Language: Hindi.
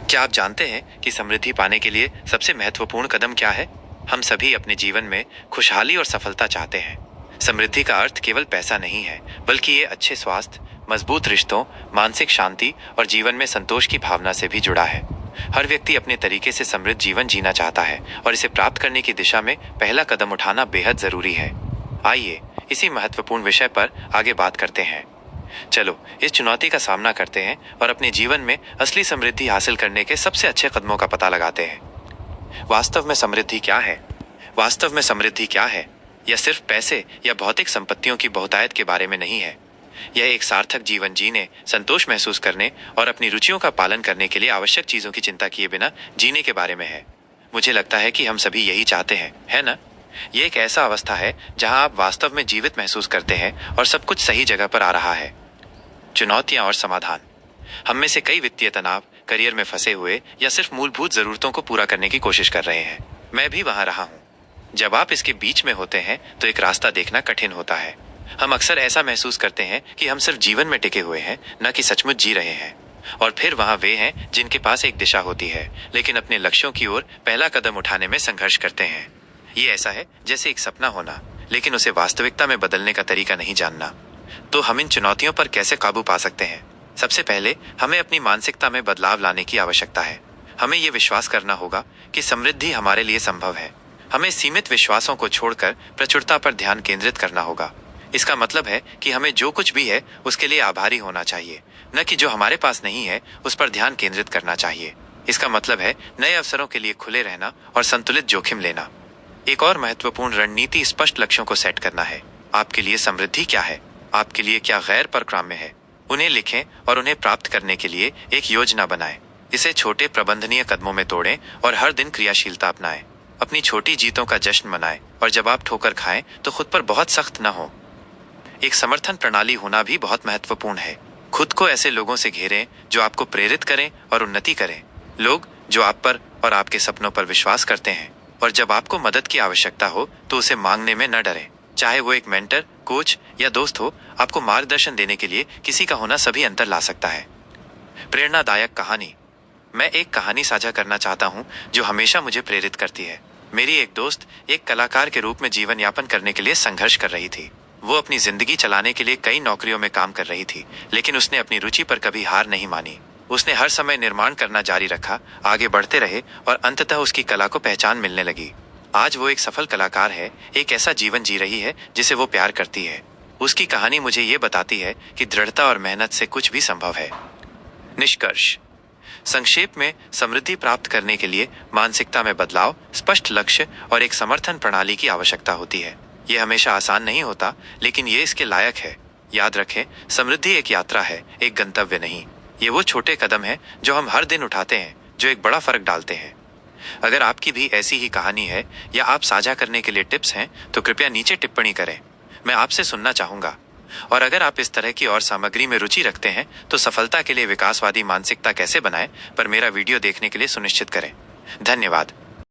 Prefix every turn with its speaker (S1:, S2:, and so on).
S1: क्या आप जानते हैं कि समृद्धि पाने के लिए सबसे महत्वपूर्ण कदम क्या है? हम सभी अपने जीवन में खुशहाली और सफलता चाहते हैं। समृद्धि का अर्थ केवल पैसा नहीं है, बल्कि ये अच्छे स्वास्थ्य, मजबूत रिश्तों, मानसिक शांति और जीवन में संतोष की भावना से भी जुड़ा है। हर व्यक्ति अपने तरीके से समृद्ध जीवन जीना चाहता है और इसे प्राप्त करने की दिशा में पहला कदम उठाना बेहद जरूरी है। आइए इसी महत्वपूर्ण विषय पर आगे बात करते हैं। चलो इस चुनौती का सामना करते हैं और अपने जीवन में असली समृद्धि हासिल करने के सबसे अच्छे कदमों का पता लगाते हैं। वास्तव में समृद्धि क्या है? वास्तव में समृद्धि क्या है? यह सिर्फ पैसे या भौतिक संपत्तियों की बहुतायत के बारे में नहीं है। यह एक सार्थक जीवन जीने, संतोष महसूस करने और अपनी रुचियों का पालन करने के लिए आवश्यक चीजों की चिंता किए बिना जीने के बारे में है। मुझे लगता है कि हम सभी यही चाहते हैं, है ना? यह एक ऐसा अवस्था है जहां आप वास्तव में जीवित महसूस करते हैं और सब कुछ सही जगह पर आ रहा है। चुनौतियां और समाधान। हम में से कई वित्तीय तनाव, करियर में फंसे हुए या सिर्फ मूलभूत जरूरतों को पूरा करने की कोशिश कर रहे हैं। मैं भी वहां रहा हूं। जब आप इसके बीच में होते हैं तो एक रास्ता देखना कठिन होता है। हम अक्सर ऐसा महसूस करते हैं कि हम सिर्फ जीवन में टिके हुए हैं, न कि सचमुच जी रहे हैं। और फिर वहां वे हैं जिनके पास एक दिशा होती है, लेकिन अपने लक्ष्यों की ओर पहला कदम उठाने में संघर्ष करते हैं। ये ऐसा है जैसे एक सपना होना, लेकिन उसे वास्तविकता में बदलने का तरीका नहीं जानना। तो हम इन चुनौतियों पर कैसे काबू पा सकते हैं? सबसे पहले हमें अपनी मानसिकता में बदलाव लाने की आवश्यकता है। हमें यह विश्वास करना होगा कि समृद्धि हमारे लिए संभव है। हमें सीमित विश्वासों को छोड़कर प्रचुरता पर ध्यान केंद्रित करना होगा। इसका मतलब है कि हमें जो कुछ भी है उसके लिए आभारी होना चाहिए, न कि जो हमारे पास नहीं है उस पर ध्यान केंद्रित करना चाहिए। इसका मतलब है नए अवसरों के लिए खुले रहना और संतुलित जोखिम लेना। एक और महत्वपूर्ण रणनीति स्पष्ट लक्ष्यों को सेट करना है। आपके लिए समृद्धि क्या है? आपके लिए क्या गैर परक्राम्य है? उन्हें लिखें और उन्हें प्राप्त करने के लिए एक योजना बनाएं। इसे छोटे प्रबंधनीय कदमों में तोड़ें और हर दिन क्रियाशीलता अपनाएं। अपनी छोटी जीतों का जश्न मनाएं और जब आप ठोकर खाएं तो खुद पर बहुत सख्त न हो। एक समर्थन प्रणाली होना भी बहुत महत्वपूर्ण है। खुद को ऐसे लोगों से घेरें जो आपको प्रेरित करें और उन्नति करें। लोग जो आप पर और आपके सपनों पर विश्वास करते हैं, और जब आपको मदद की आवश्यकता हो तो उसे मांगने में न डरें। चाहे वो एक मेंटर, कोच या दोस्त हो, आपको मार्गदर्शन देने के लिए किसी का होना सभी अंतर ला सकता है। प्रेरणादायक कहानी। मैं एक कहानी साझा करना चाहता हूं जो हमेशा मुझे प्रेरित करती है। मेरी एक दोस्त एक कलाकार के रूप में जीवन यापन करने के लिए संघर्ष कर रही थी। वो अपनी जिंदगी चलाने के लिए कई नौकरियों में काम कर रही थी, लेकिन उसने अपनी रुचि पर कभी हार नहीं मानी। उसने हर समय निर्माण करना जारी रखा, आगे बढ़ते रहे और अंततः उसकी कला को पहचान मिलने लगी। आज वो एक सफल कलाकार है, एक ऐसा जीवन जी रही है जिसे वो प्यार करती है। उसकी कहानी मुझे ये बताती है कि दृढ़ता और मेहनत से कुछ भी संभव है। निष्कर्ष। संक्षेप में, समृद्धि प्राप्त करने के लिए मानसिकता में बदलाव, स्पष्ट लक्ष्य और एक समर्थन प्रणाली की आवश्यकता होती है। ये हमेशा आसान नहीं होता, लेकिन ये इसके लायक है। याद रखें, समृद्धि एक यात्रा है, एक गंतव्य नहीं। ये वो छोटे कदम हैं जो हम हर दिन उठाते हैं, जो एक बड़ा फर्क डालते हैं। अगर आपकी भी ऐसी ही कहानी है या आप साझा करने के लिए टिप्स हैं तो कृपया नीचे टिप्पणी करें। मैं आपसे सुनना चाहूंगा। और अगर आप इस तरह की और सामग्री में रुचि रखते हैं तो सफलता के लिए विकासवादी मानसिकता कैसे बनाएं पर मेरा वीडियो देखने के लिए सुनिश्चित करें। धन्यवाद।